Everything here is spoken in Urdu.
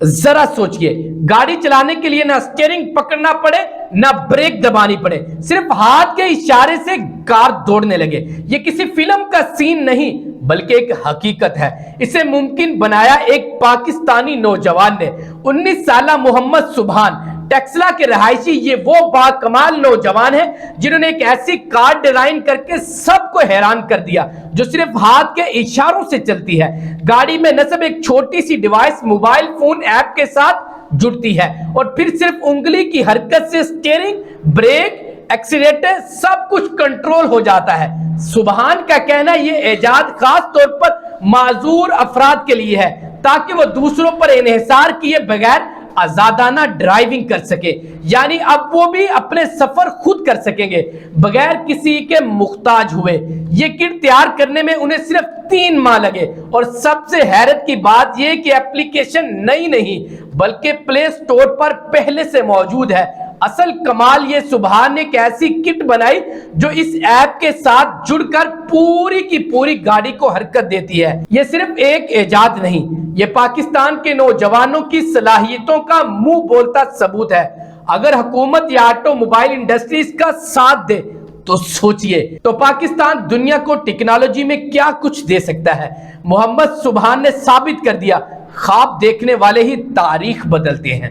ذرا سوچئے، گاڑی چلانے کے لیے نہ سٹیئرنگ پکڑنا پڑے نہ بریک دبانی پڑے، صرف ہاتھ کے اشارے سے کار دوڑنے لگے۔ یہ کسی فلم کا سین نہیں بلکہ ایک حقیقت ہے۔ اسے ممکن بنایا ایک پاکستانی نوجوان نے۔ 19 سالہ محمد سبحان ٹیکسلا کے رہائشی یہ وہ باکمال نوجوان ہے جنہوں نے ایک ایسی کار ڈیزائن کر کے سب کو حیران کر دیا جو صرف ہاتھ کے اشاروں سے چلتی ہے۔ گاڑی میں نصب ایک چھوٹی سی ڈیوائس موبائل فون ایپ کے ساتھ جڑتی ہے اور پھر صرف انگلی کی حرکت سے سٹیئرنگ، بریک، ایکسیلیٹر سب کچھ کنٹرول ہو جاتا ہے۔ سبحان کا کہنا یہ ایجاد خاص طور پر معذور افراد کے لیے ہے تاکہ وہ دوسروں پر انحصار کیے بغیر آزادانہ ڈرائیونگ کر سکے، یعنی اب وہ بھی اپنے سفر خود کر سکیں گے بغیر کسی کے محتاج ہوئے۔ یہ کٹ تیار کرنے میں انہیں صرف 3 ماہ لگے اور سب سے حیرت کی بات یہ کہ ایپلیکیشن نئی نہیں بلکہ پلے سٹور پر پہلے سے موجود ہے۔ اصل کمال یہ سبحان نے ایک ایسی کٹ بنائی جو اس ایپ کے ساتھ جڑ کر پوری کی پوری گاڑی کو حرکت دیتی ہے۔ یہ صرف ایک ایجاد نہیں، یہ پاکستان کے نوجوانوں کی صلاحیتوں کا منہ بولتا ثبوت ہے۔ اگر حکومت یا آٹو موبائل انڈسٹری اس کا ساتھ دے تو سوچئے تو پاکستان دنیا کو ٹیکنالوجی میں کیا کچھ دے سکتا ہے۔ محمد سبحان نے ثابت کر دیا، خواب دیکھنے والے ہی تاریخ بدلتے ہیں۔